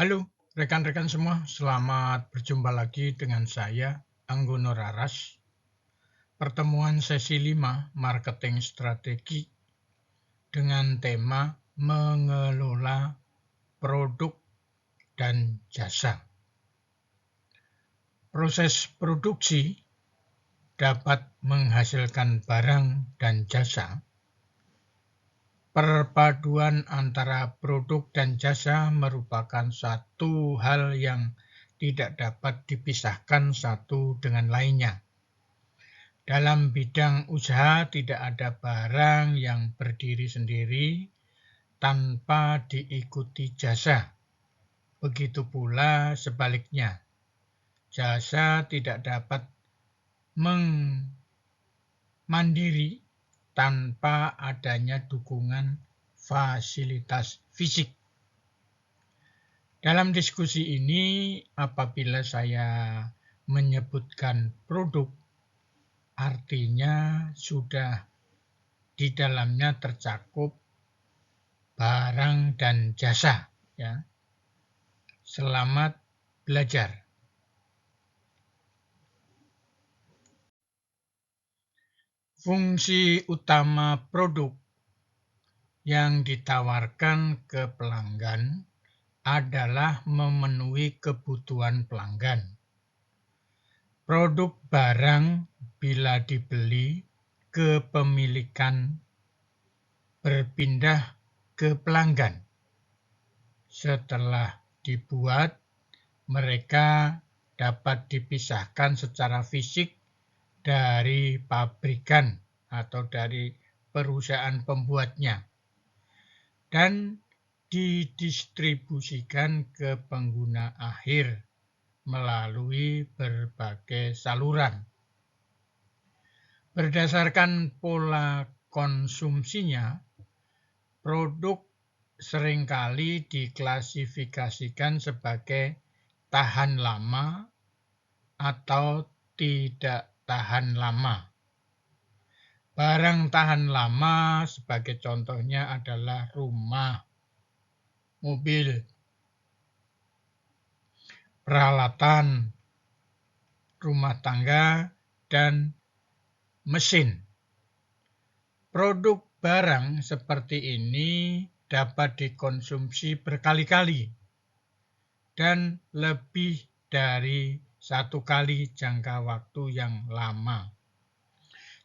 Halo, rekan-rekan semua. Selamat berjumpa lagi dengan saya, Anggono Raras. Pertemuan sesi 5 Marketing Strategi dengan tema mengelola produk dan jasa. Proses produksi dapat menghasilkan barang dan jasa. Perpaduan antara produk dan jasa merupakan satu hal yang tidak dapat dipisahkan satu dengan lainnya. Dalam bidang usaha tidak ada barang yang berdiri sendiri tanpa diikuti jasa. Begitu pula sebaliknya, jasa tidak dapat mandiri tanpa adanya dukungan fasilitas fisik. Dalam diskusi ini, apabila saya menyebutkan produk, artinya sudah di dalamnya tercakup barang dan jasa. Ya. Selamat belajar. Fungsi utama produk yang ditawarkan ke pelanggan adalah memenuhi kebutuhan pelanggan. Produk barang bila dibeli, kepemilikan berpindah ke pelanggan. Setelah dibuat, mereka dapat dipisahkan secara fisik dari pabrikan atau dari perusahaan pembuatnya dan didistribusikan ke pengguna akhir melalui berbagai saluran. Berdasarkan pola konsumsinya, produk seringkali diklasifikasikan sebagai tahan lama atau tidak tahan lama. Barang tahan lama sebagai contohnya adalah rumah, mobil, peralatan rumah tangga, dan mesin. Produk barang seperti ini dapat dikonsumsi berkali-kali dan lebih dari satu kali jangka waktu yang lama.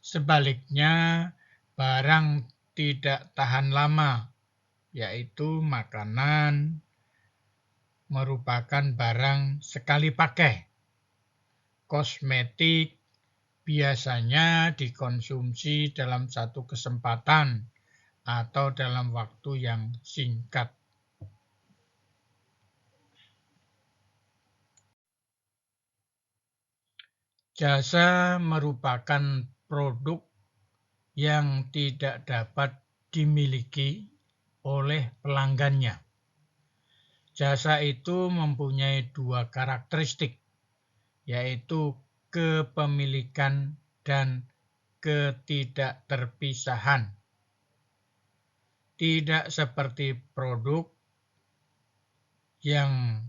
Sebaliknya, barang tidak tahan lama, yaitu makanan, merupakan barang sekali pakai. Kosmetik biasanya dikonsumsi dalam satu kesempatan atau dalam waktu yang singkat. Jasa merupakan produk yang tidak dapat dimiliki oleh pelanggannya. Jasa itu mempunyai dua karakteristik, yaitu kepemilikan dan ketidakterpisahan. Tidak seperti produk yang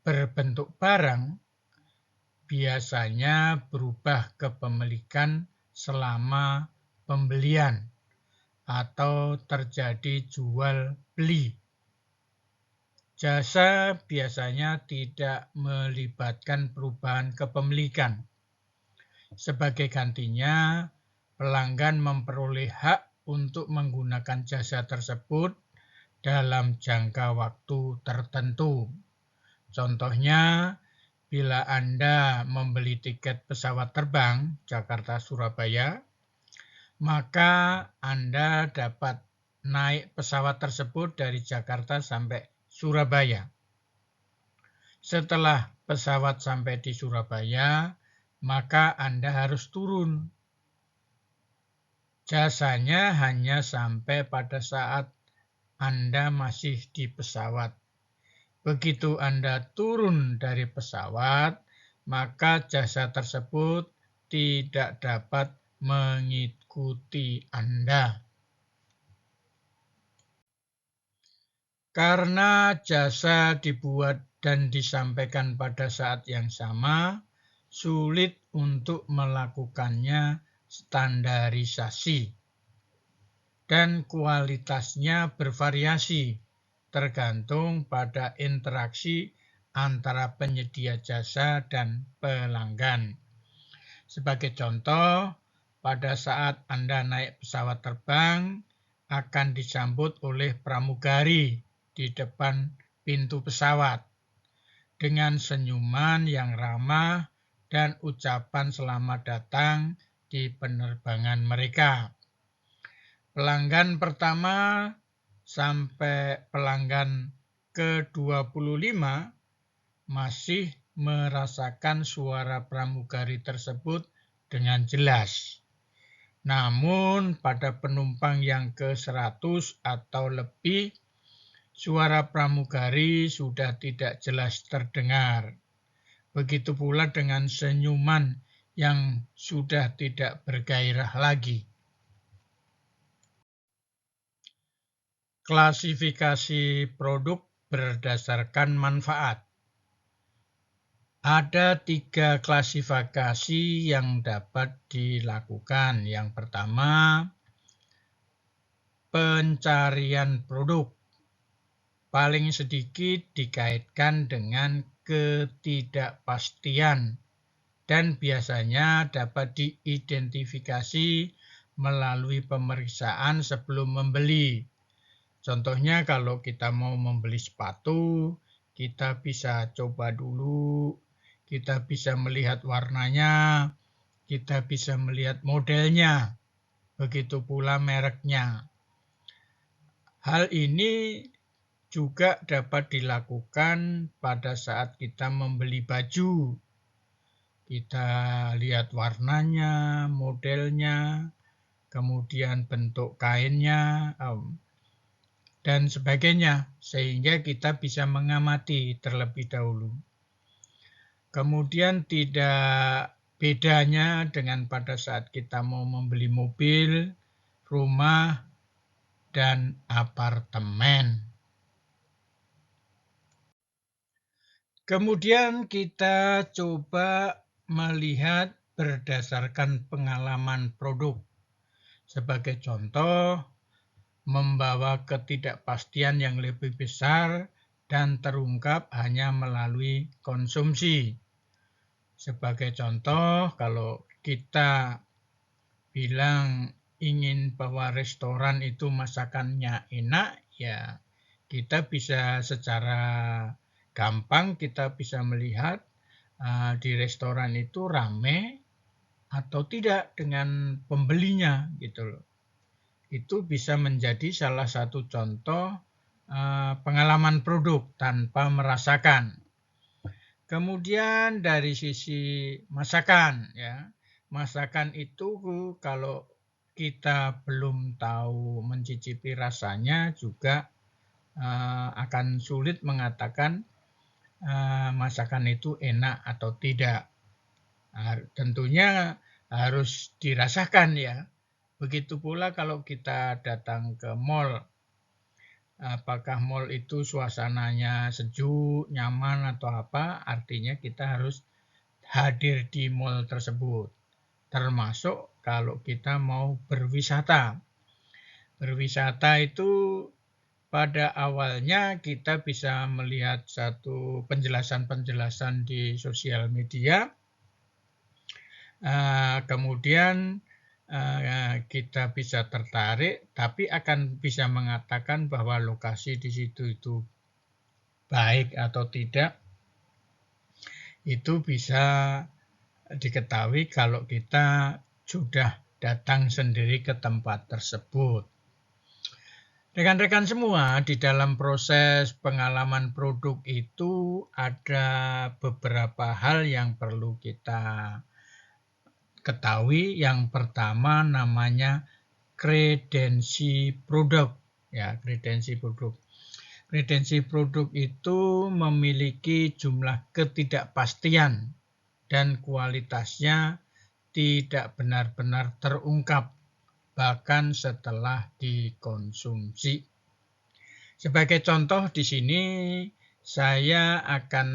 berbentuk barang, biasanya berubah kepemilikan selama pembelian atau terjadi jual beli. Jasa biasanya tidak melibatkan perubahan kepemilikan. Sebagai gantinya, pelanggan memperoleh hak untuk menggunakan jasa tersebut dalam jangka waktu tertentu. Contohnya, bila Anda membeli tiket pesawat terbang Jakarta-Surabaya, maka Anda dapat naik pesawat tersebut dari Jakarta sampai Surabaya. Setelah pesawat sampai di Surabaya, maka Anda harus turun. Jasanya hanya sampai pada saat Anda masih di pesawat. Begitu Anda turun dari pesawat, maka jasa tersebut tidak dapat mengikuti Anda. Karena jasa dibuat dan disampaikan pada saat yang sama, sulit untuk melakukannya standarisasi. Dan kualitasnya bervariasi, tergantung pada interaksi antara penyedia jasa dan pelanggan. Sebagai contoh, pada saat Anda naik pesawat terbang, akan disambut oleh pramugari di depan pintu pesawat dengan senyuman yang ramah dan ucapan selamat datang di penerbangan mereka. Pelanggan pertama sampai pelanggan ke-25 masih merasakan suara pramugari tersebut dengan jelas. Namun pada penumpang yang ke-100 atau lebih, suara pramugari sudah tidak jelas terdengar. Begitu pula dengan senyuman yang sudah tidak bergairah lagi. Klasifikasi produk berdasarkan manfaat. Ada 3 klasifikasi yang dapat dilakukan. Yang pertama, pencarian produk. Paling sedikit dikaitkan dengan ketidakpastian dan biasanya dapat diidentifikasi melalui pemeriksaan sebelum membeli. Contohnya kalau kita mau membeli sepatu, kita bisa coba dulu, kita bisa melihat warnanya, kita bisa melihat modelnya, begitu pula mereknya. Hal ini juga dapat dilakukan pada saat kita membeli baju. Kita lihat warnanya, modelnya, kemudian bentuk kainnya, dan sebagainya, sehingga kita bisa mengamati terlebih dahulu. Kemudian tidak bedanya dengan pada saat kita mau membeli mobil, rumah, dan apartemen. Kemudian kita coba melihat berdasarkan pengalaman produk. Sebagai contoh, membawa ketidakpastian yang lebih besar dan terungkap hanya melalui konsumsi. Sebagai contoh, kalau kita bilang ingin bahwa restoran itu masakannya enak, ya kita bisa secara gampang kita bisa melihat di restoran itu ramai atau tidak dengan pembelinya gitu loh. Itu bisa menjadi salah satu contoh pengalaman produk tanpa merasakan. Kemudian dari sisi masakan, ya, masakan itu kalau kita belum tahu mencicipi rasanya juga akan sulit mengatakan masakan itu enak atau tidak. Tentunya harus dirasakan ya. Begitu pula kalau kita datang ke mall, apakah mall itu suasananya sejuk, nyaman atau apa, artinya kita harus hadir di mall tersebut. Termasuk kalau kita mau berwisata. Berwisata itu pada awalnya kita bisa melihat satu penjelasan-penjelasan di sosial media, kemudian kita bisa tertarik, tapi akan bisa mengatakan bahwa lokasi di situ itu baik atau tidak, itu bisa diketahui kalau kita sudah datang sendiri ke tempat tersebut. Rekan-rekan semua, di dalam proses pengalaman produk itu ada beberapa hal yang perlu kita ketahui. Yang pertama namanya kredensi produk. Ya, kredensi produk. Kredensi produk itu memiliki jumlah ketidakpastian dan kualitasnya tidak benar-benar terungkap bahkan setelah dikonsumsi. Sebagai contoh di sini Saya akan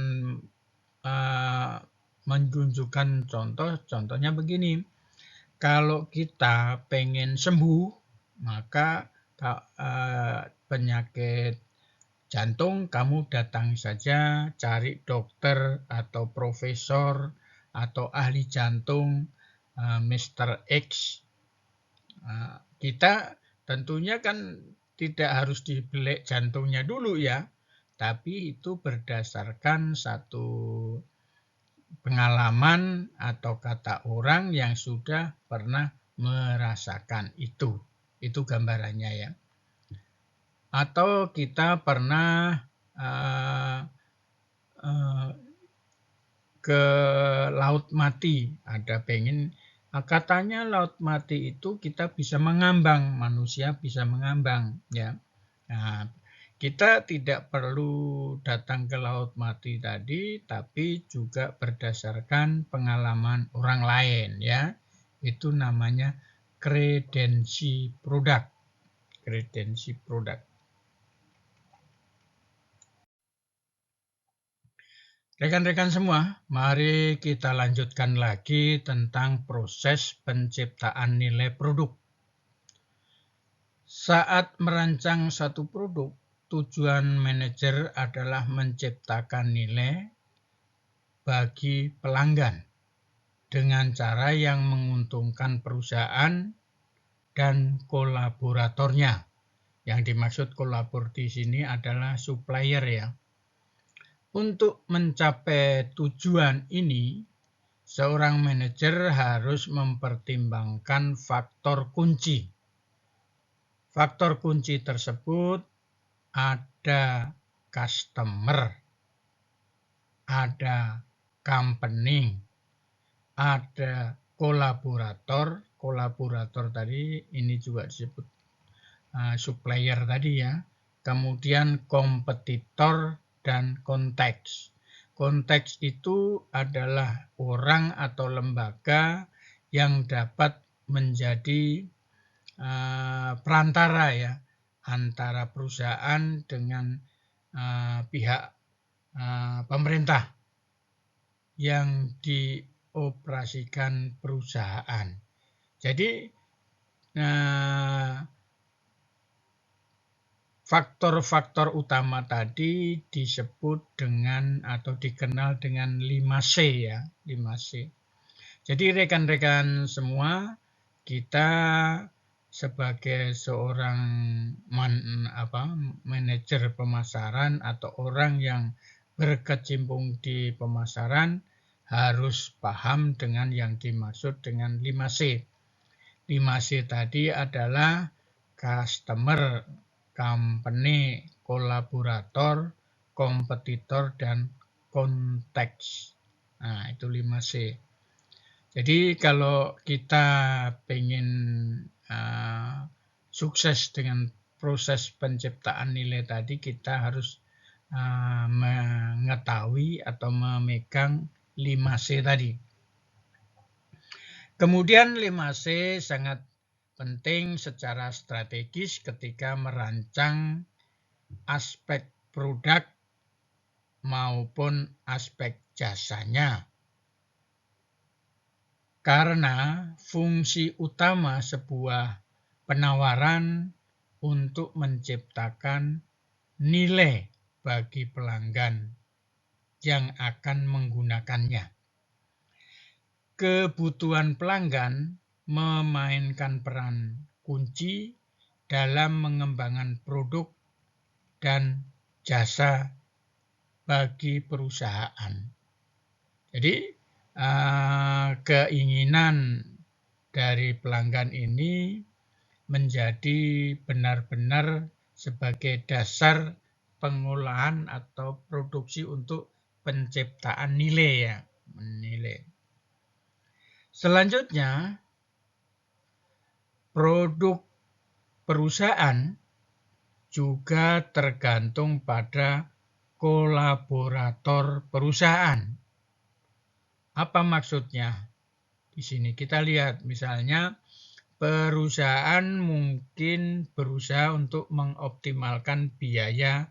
menunjukkan contohnya begini. Kalau kita pengen sembuh, maka penyakit jantung kamu datang saja cari dokter atau profesor atau ahli jantung, Mr. X. Kita tentunya kan tidak harus dibelek jantungnya dulu ya, tapi itu berdasarkan satu pengalaman atau kata orang yang sudah pernah merasakan itu. Itu gambarannya ya. Atau kita pernah ke laut mati, ada pengen katanya laut mati itu kita bisa mengambang, manusia bisa mengambang ya. Nah, kita tidak perlu datang ke laut mati tadi, tapi juga berdasarkan pengalaman orang lain ya. Itu namanya kredensi produk. Kredensi produk. Rekan-rekan semua, mari kita lanjutkan lagi tentang proses penciptaan nilai produk. Saat merancang satu produk, tujuan manajer adalah menciptakan nilai bagi pelanggan dengan cara yang menguntungkan perusahaan dan kolaboratornya. Yang dimaksud kolaborator di sini adalah supplier ya. Untuk mencapai tujuan ini, seorang manajer harus mempertimbangkan faktor kunci. Faktor kunci tersebut ada customer, ada company, ada kolaborator. Kolaborator tadi ini juga disebut supplier tadi ya. Kemudian kompetitor dan konteks. Konteks itu adalah orang atau lembaga yang dapat menjadi perantara ya antara perusahaan dengan pihak pemerintah yang dioperasikan perusahaan. Jadi faktor-faktor utama tadi disebut dengan atau dikenal dengan 5C ya, 5C. Jadi rekan-rekan semua, kita sebagai seorang manajer pemasaran atau orang yang berkecimpung di pemasaran harus paham dengan yang dimaksud dengan 5C. 5C tadi adalah customer, company, kolaborator, kompetitor, dan konteks. Nah, itu 5C. Jadi kalau kita ingin sukses dengan proses penciptaan nilai tadi, kita harus mengetahui atau memegang 5C tadi. Kemudian 5C sangat penting secara strategis ketika merancang aspek produk maupun aspek jasanya. Karena fungsi utama sebuah penawaran untuk menciptakan nilai bagi pelanggan yang akan menggunakannya. Kebutuhan pelanggan memainkan peran kunci dalam mengembangkan produk dan jasa bagi perusahaan. Jadi keinginan dari pelanggan ini menjadi benar-benar sebagai dasar pengolahan atau produksi untuk penciptaan nilai ya, nilai. Selanjutnya, produk perusahaan juga tergantung pada kolaborator perusahaan. Apa maksudnya? Di sini kita lihat misalnya perusahaan mungkin berusaha untuk mengoptimalkan biaya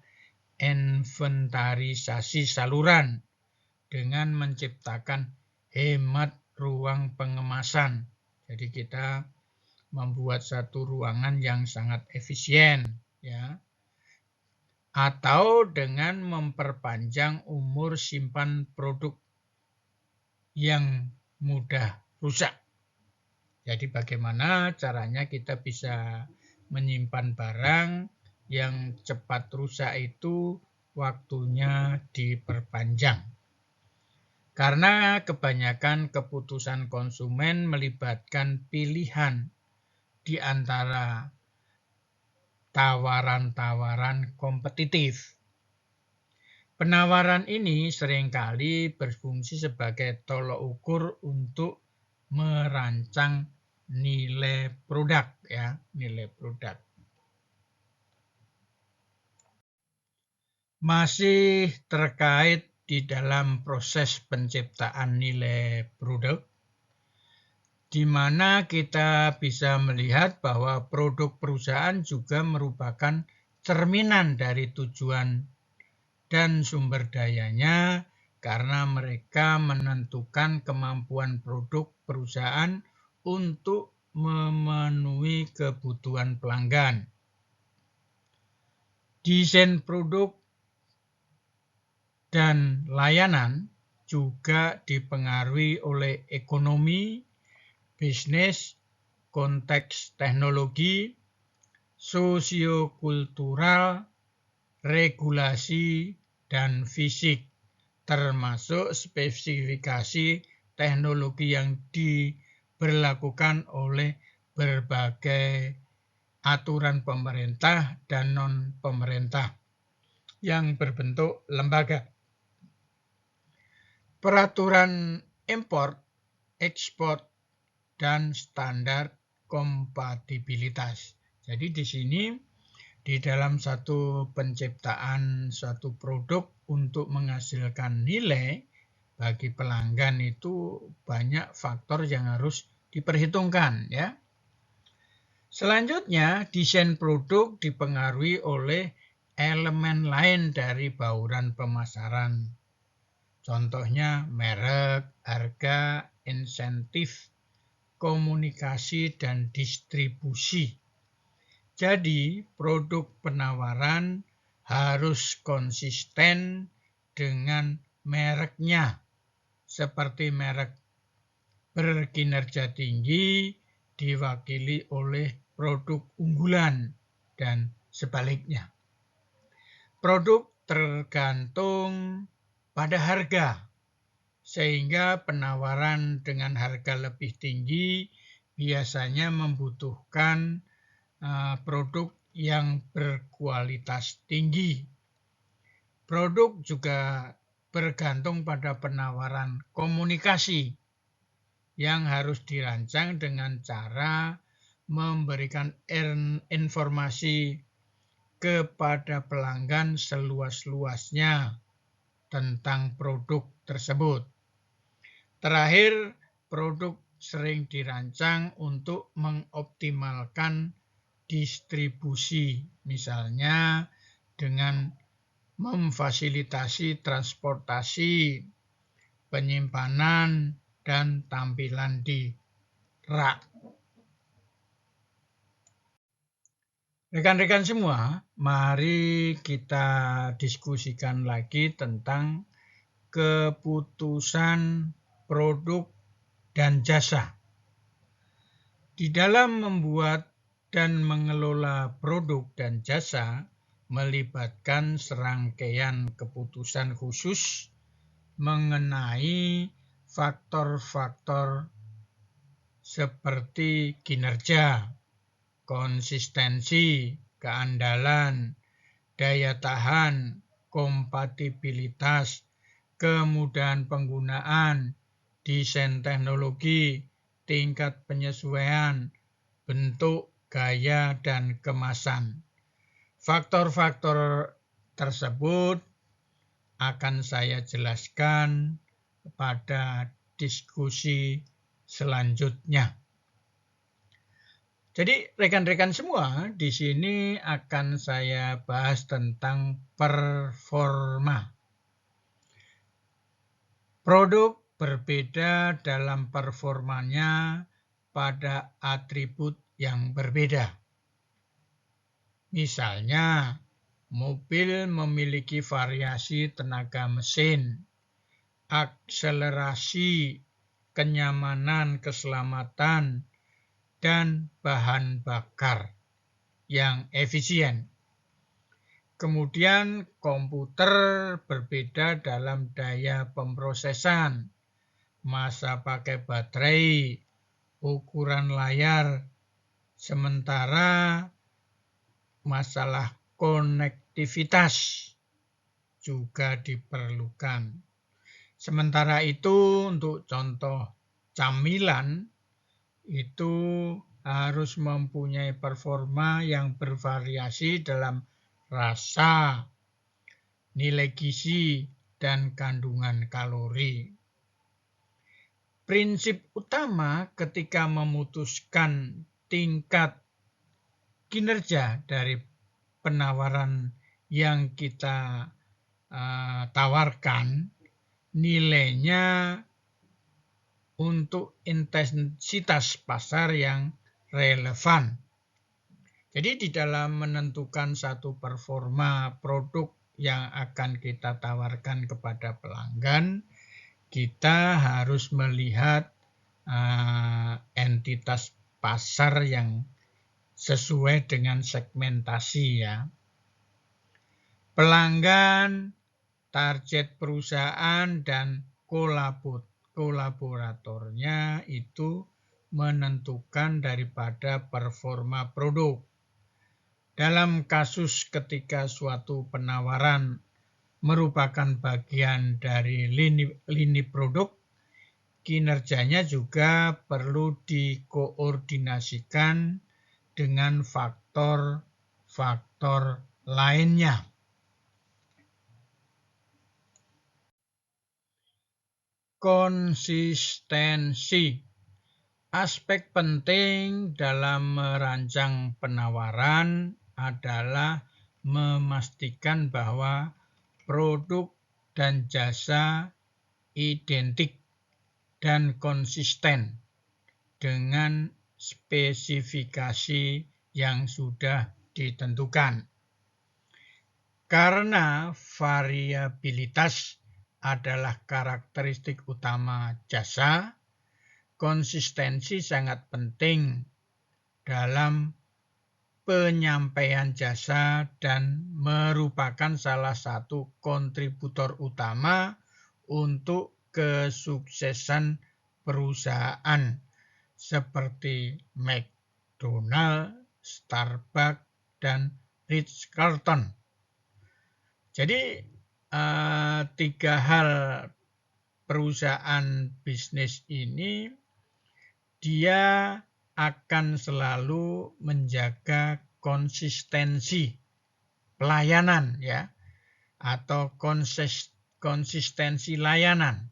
inventarisasi saluran dengan menciptakan hemat ruang pengemasan. Jadi kita membuat satu ruangan yang sangat efisien, ya. Atau dengan memperpanjang umur simpan produk yang mudah rusak. Jadi bagaimana caranya kita bisa menyimpan barang yang cepat rusak itu waktunya diperpanjang. Karena kebanyakan keputusan konsumen melibatkan pilihan di antara tawaran-tawaran kompetitif. Penawaran ini seringkali berfungsi sebagai tolok ukur untuk merancang nilai produk, ya, nilai produk. Masih terkait di dalam proses penciptaan nilai produk, di mana kita bisa melihat bahwa produk perusahaan juga merupakan cerminan dari tujuan dan sumber dayanya, karena mereka menentukan kemampuan produk perusahaan untuk memenuhi kebutuhan pelanggan. Desain produk dan layanan juga dipengaruhi oleh ekonomi, bisnis, konteks teknologi, sosiokultural, regulasi, dan fisik, termasuk spesifikasi teknologi yang diberlakukan oleh berbagai aturan pemerintah dan non-pemerintah yang berbentuk lembaga. Peraturan impor, ekspor, dan standar kompatibilitas. Jadi di sini di dalam satu penciptaan suatu produk untuk menghasilkan nilai bagi pelanggan itu banyak faktor yang harus diperhitungkan, ya. Selanjutnya, desain produk dipengaruhi oleh elemen lain dari bauran pemasaran. Contohnya merek, harga, insentif, komunikasi, dan distribusi. Jadi, produk penawaran harus konsisten dengan mereknya, seperti merek berkinerja tinggi diwakili oleh produk unggulan dan sebaliknya. Produk tergantung pada harga, sehingga penawaran dengan harga lebih tinggi biasanya membutuhkan produk yang berkualitas tinggi. Produk juga bergantung pada penawaran komunikasi yang harus dirancang dengan cara memberikan informasi kepada pelanggan seluas-luasnya tentang produk tersebut. Terakhir, produk sering dirancang untuk mengoptimalkan distribusi, misalnya dengan memfasilitasi transportasi, penyimpanan, dan tampilan di rak. Rekan-rekan semua, mari kita diskusikan lagi tentang keputusan produk dan jasa. Di dalam membuat dan mengelola produk dan jasa melibatkan serangkaian keputusan khusus mengenai faktor-faktor seperti kinerja, konsistensi, keandalan, daya tahan, kompatibilitas, kemudahan penggunaan, desain teknologi, tingkat penyesuaian, bentuk, gaya, dan kemasan. Faktor-faktor tersebut akan saya jelaskan pada diskusi selanjutnya. Jadi rekan-rekan semua, di sini akan saya bahas tentang performa. Produk berbeda dalam performanya pada atribut yang berbeda. Misalnya, mobil memiliki variasi tenaga mesin, akselerasi, kenyamanan, keselamatan, dan bahan bakar yang efisien. Kemudian komputer berbeda dalam daya pemrosesan, masa pakai baterai, ukuran layar, sementara masalah konektivitas juga diperlukan. Sementara itu untuk contoh camilan itu harus mempunyai performa yang bervariasi dalam rasa, nilai gizi, dan kandungan kalori. Prinsip utama ketika memutuskan tingkat kinerja dari penawaran yang kita tawarkan, nilainya untuk intensitas pasar yang relevan. Jadi di dalam menentukan satu performa produk yang akan kita tawarkan kepada pelanggan, kita harus melihat entitas pasar yang sesuai dengan segmentasi ya. Pelanggan, target perusahaan, dan kolaboratornya itu menentukan daripada performa produk. Dalam kasus ketika suatu penawaran merupakan bagian dari lini produk, kinerjanya juga perlu dikoordinasikan dengan faktor-faktor lainnya. Konsistensi. Aspek penting dalam merancang penawaran adalah memastikan bahwa produk dan jasa identik dan konsisten dengan spesifikasi yang sudah ditentukan. Karena variabilitas adalah karakteristik utama jasa, konsistensi sangat penting dalam penyampaian jasa dan merupakan salah satu kontributor utama untuk kesuksesan perusahaan seperti McDonald, Starbucks, dan Ritz-Carlton. Jadi tiga hal perusahaan bisnis ini dia akan selalu menjaga konsistensi pelayanan ya atau konsistensi layanan.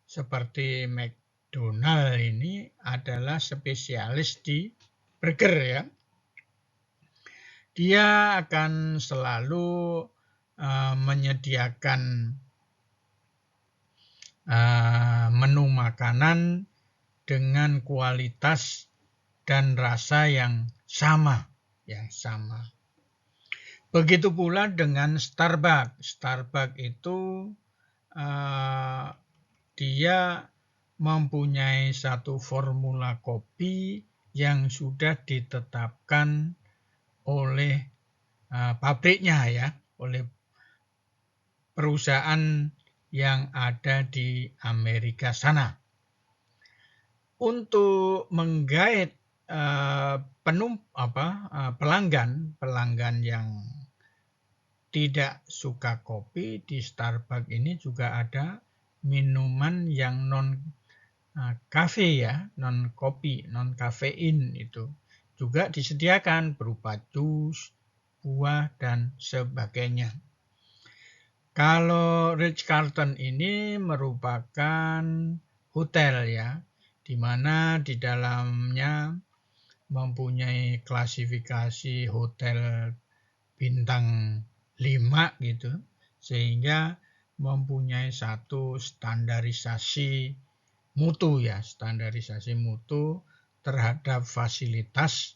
Seperti McDonald ini adalah spesialis di burger ya. Dia akan selalu menyediakan menu makanan dengan kualitas dan rasa yang sama. Begitu pula dengan Starbucks. Starbucks itu dia mempunyai satu formula kopi yang sudah ditetapkan oleh pabriknya ya, oleh perusahaan yang ada di Amerika sana. Untuk menggait pelanggan yang tidak suka kopi, di Starbucks ini juga ada minuman yang non kafe ya, non kopi, non kafein itu juga disediakan berupa jus, buah dan sebagainya. Kalau Ritz-Carlton ini merupakan hotel ya, di mana di dalamnya mempunyai klasifikasi hotel bintang 5 gitu, sehingga mempunyai satu standarisasi mutu terhadap fasilitas,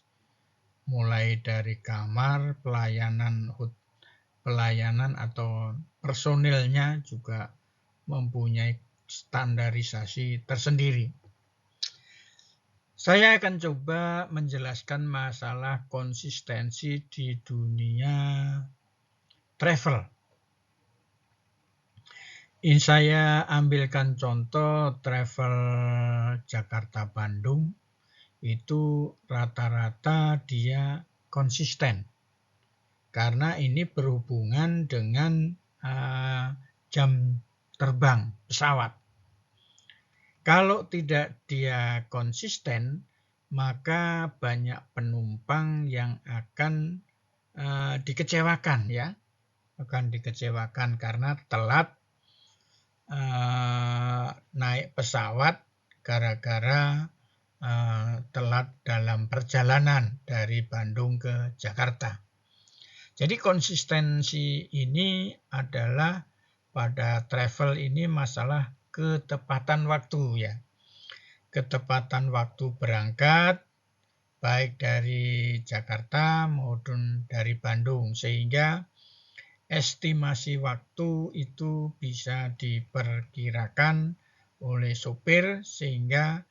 mulai dari kamar, pelayanan atau personilnya juga mempunyai standarisasi tersendiri. Saya akan coba menjelaskan masalah konsistensi di dunia travel. Ini saya ambilkan contoh travel Jakarta-Bandung, itu rata-rata dia konsisten. Karena ini berhubungan dengan jam terbang pesawat. Kalau tidak dia konsisten, maka banyak penumpang yang akan dikecewakan ya. Akan dikecewakan karena telat naik pesawat gara-gara telat dalam perjalanan dari Bandung ke Jakarta. Jadi konsistensi ini adalah pada travel ini masalah ketepatan waktu ya. Ketepatan waktu berangkat baik dari Jakarta maupun dari Bandung, sehingga estimasi waktu itu bisa diperkirakan oleh sopir sehingga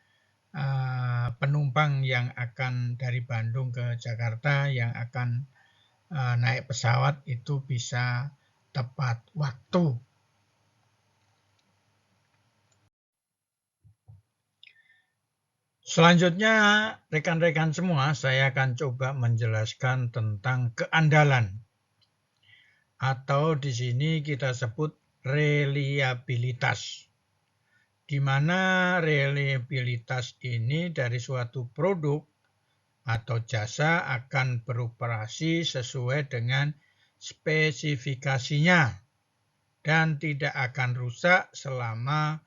penumpang yang akan dari Bandung ke Jakarta yang akan naik pesawat itu bisa tepat waktu. Selanjutnya, rekan-rekan semua, saya akan coba menjelaskan tentang keandalan. Atau di sini kita sebut reliabilitas. Di mana reliabilitas ini dari suatu produk atau jasa akan beroperasi sesuai dengan spesifikasinya dan tidak akan rusak selama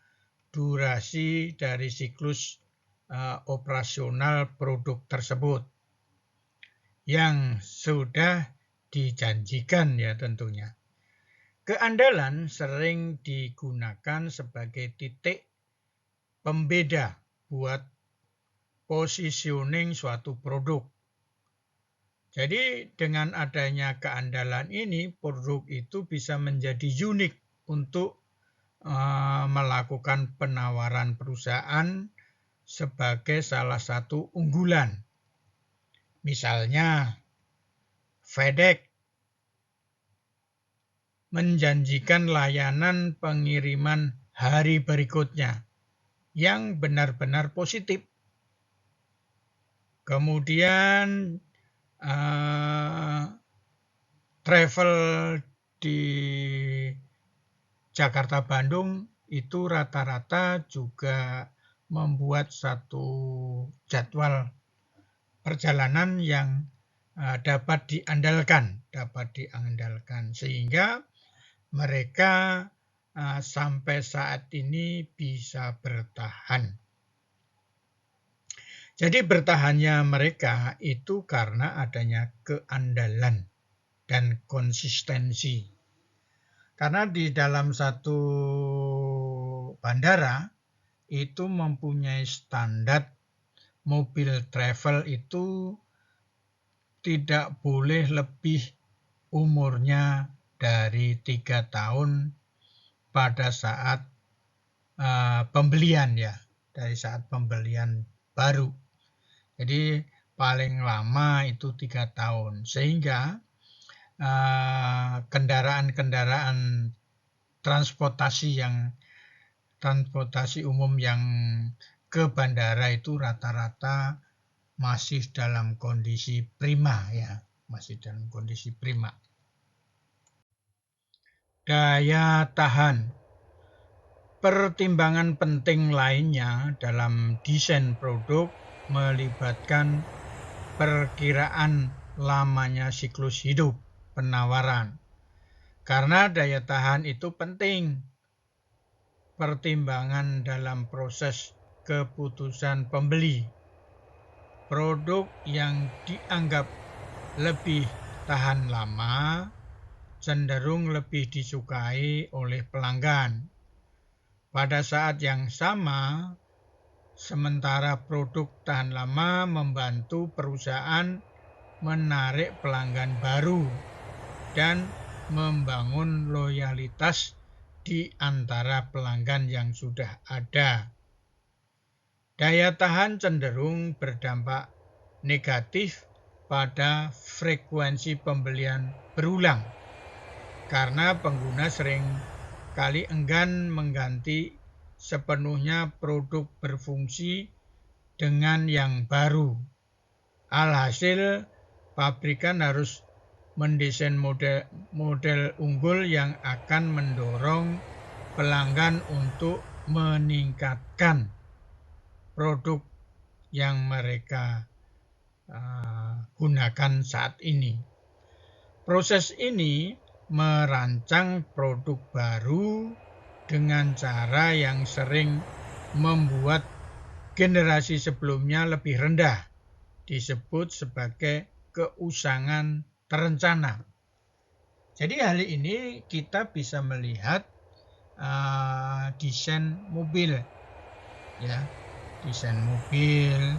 durasi dari siklus operasional produk tersebut yang sudah dijanjikan ya tentunya. Keandalan sering digunakan sebagai titik pembeda buat positioning suatu produk. Jadi dengan adanya keandalan ini, produk itu bisa menjadi unik untuk melakukan penawaran perusahaan sebagai salah satu unggulan. Misalnya, FedEx menjanjikan layanan pengiriman hari berikutnya yang benar-benar positif. Kemudian travel di Jakarta-Bandung itu rata-rata juga membuat satu jadwal perjalanan yang dapat diandalkan, sehingga mereka sampai saat ini bisa bertahan. Jadi bertahannya mereka itu karena adanya keandalan dan konsistensi. Karena di dalam satu bandara itu mempunyai standar mobil travel itu tidak boleh lebih umurnya dari 3 tahun pada saat pembelian ya, dari saat pembelian baru. Jadi paling lama itu 3 tahun, sehingga kendaraan-kendaraan transportasi umum yang ke bandara itu rata-rata masih dalam kondisi prima ya, Daya tahan. Pertimbangan penting lainnya dalam desain produk melibatkan perkiraan lamanya siklus hidup penawaran. Karena daya tahan itu penting. Pertimbangan dalam proses keputusan pembeli. produk yang dianggap lebih tahan lama cenderung lebih disukai oleh pelanggan. Pada saat yang sama, sementara produk tahan lama membantu perusahaan menarik pelanggan baru dan membangun loyalitas di antara pelanggan yang sudah ada. Daya tahan cenderung berdampak negatif pada frekuensi pembelian berulang, karena pengguna sering kali enggan mengganti sepenuhnya produk berfungsi dengan yang baru. Alhasil, pabrikan harus mendesain model unggul yang akan mendorong pelanggan untuk meningkatkan produk yang mereka gunakan saat ini. Proses ini merancang produk baru dengan cara yang sering membuat generasi sebelumnya lebih rendah, disebut sebagai keusangan terencana. Jadi hal ini kita bisa melihat desain mobil, ya, desain mobil,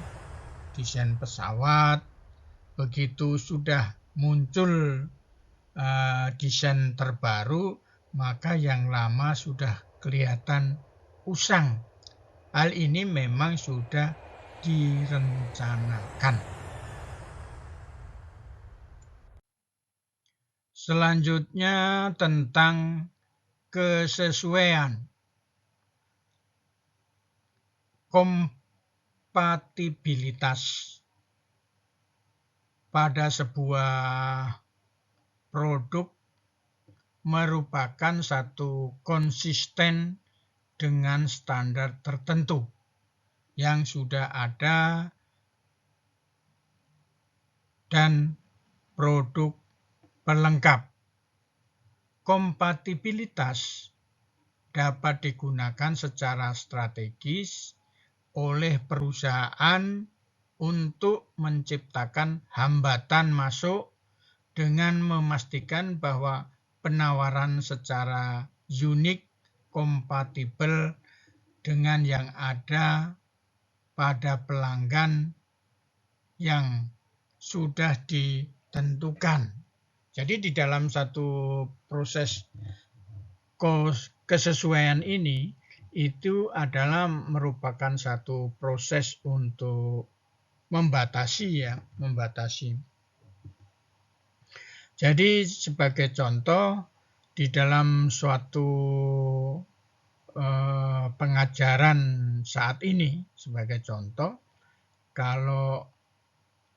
desain pesawat. Begitu sudah muncul desain terbaru, maka yang lama sudah kelihatan usang. Hal ini memang sudah direncanakan. Selanjutnya tentang kesesuaian. Kompatibilitas pada sebuah produk merupakan satu konsisten dengan standar tertentu yang sudah ada dan produk pelengkap. Kompatibilitas dapat digunakan secara strategis oleh perusahaan untuk menciptakan hambatan masuk dengan memastikan bahwa penawaran secara unik kompatibel dengan yang ada pada pelanggan yang sudah ditentukan. Jadi di dalam satu proses kesesuaian ini itu adalah merupakan satu proses untuk membatasi. Jadi sebagai contoh di dalam suatu pengajaran saat ini, sebagai contoh, kalau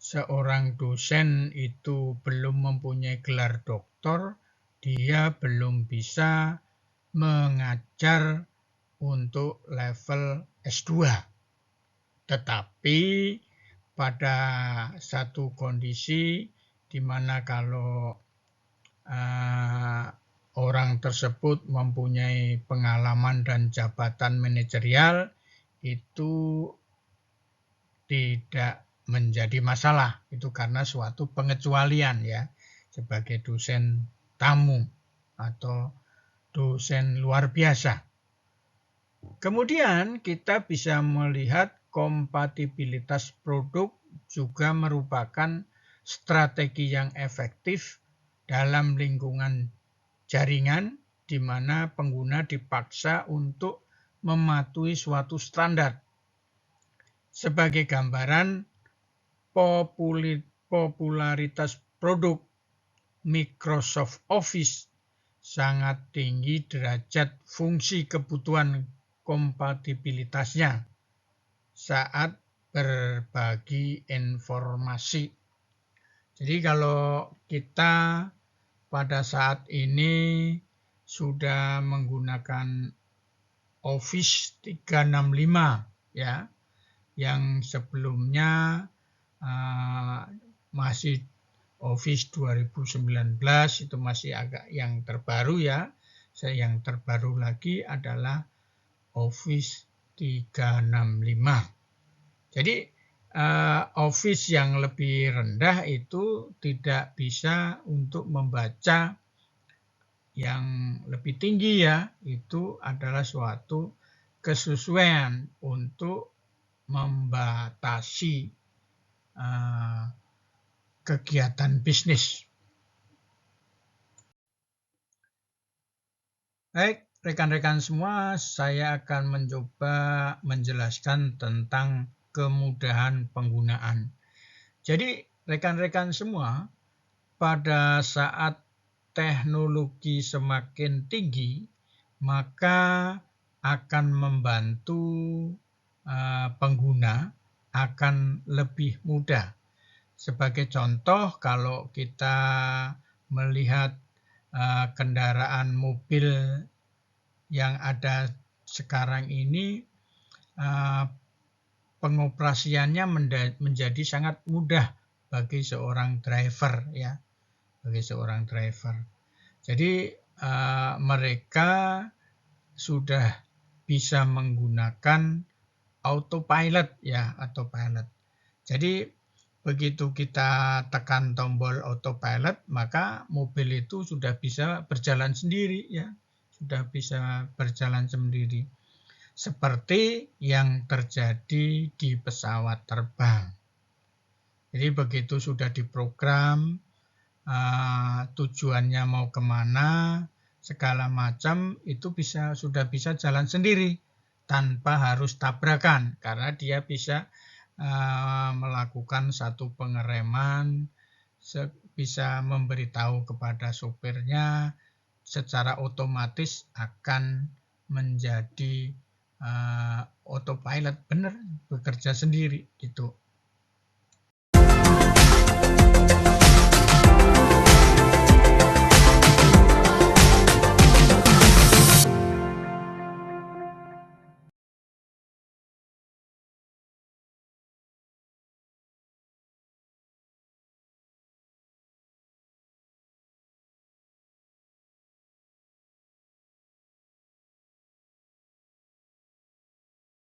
seorang dosen itu belum mempunyai gelar doktor, dia belum bisa mengajar untuk level S2. Tetapi pada satu kondisi di mana kalau orang tersebut mempunyai pengalaman dan jabatan manajerial, itu tidak menjadi masalah. Itu karena suatu pengecualian, ya, sebagai dosen tamu atau dosen luar biasa. Kemudian kita bisa melihat kompatibilitas produk juga merupakan strategi yang efektif dalam lingkungan jaringan di mana pengguna dipaksa untuk mematuhi suatu standar. Sebagai gambaran, popularitas produk Microsoft Office sangat tinggi derajat fungsi kebutuhan kompatibilitasnya saat berbagi informasi. Jadi kalau kita pada saat ini sudah menggunakan Office 365, ya, yang sebelumnya masih Office 2019, itu masih agak yang terbaru, ya. Yang terbaru lagi adalah Office 365. Jadi office yang lebih rendah itu tidak bisa untuk membaca yang lebih tinggi ya. Itu adalah suatu kesesuaian untuk membatasi kegiatan bisnis. Baik, rekan-rekan semua, saya akan mencoba menjelaskan tentang kemudahan penggunaan. Jadi, rekan-rekan semua, pada saat teknologi semakin tinggi, maka akan membantu pengguna akan lebih mudah. Sebagai contoh, kalau kita melihat kendaraan mobil yang ada sekarang ini, pengoperasiannya menjadi sangat mudah bagi seorang driver ya, bagi seorang driver. Jadi mereka sudah bisa menggunakan autopilot ya, autopilot. Jadi begitu kita tekan tombol autopilot, maka mobil itu sudah bisa berjalan sendiri ya, sudah bisa berjalan sendiri. Seperti yang terjadi di pesawat terbang. Jadi begitu sudah diprogram, tujuannya mau kemana, segala macam itu sudah bisa jalan sendiri tanpa harus tabrakan, karena dia bisa melakukan satu pengereman, bisa memberitahu kepada sopirnya, secara otomatis akan menjadi autopilot, benar bekerja sendiri gitu.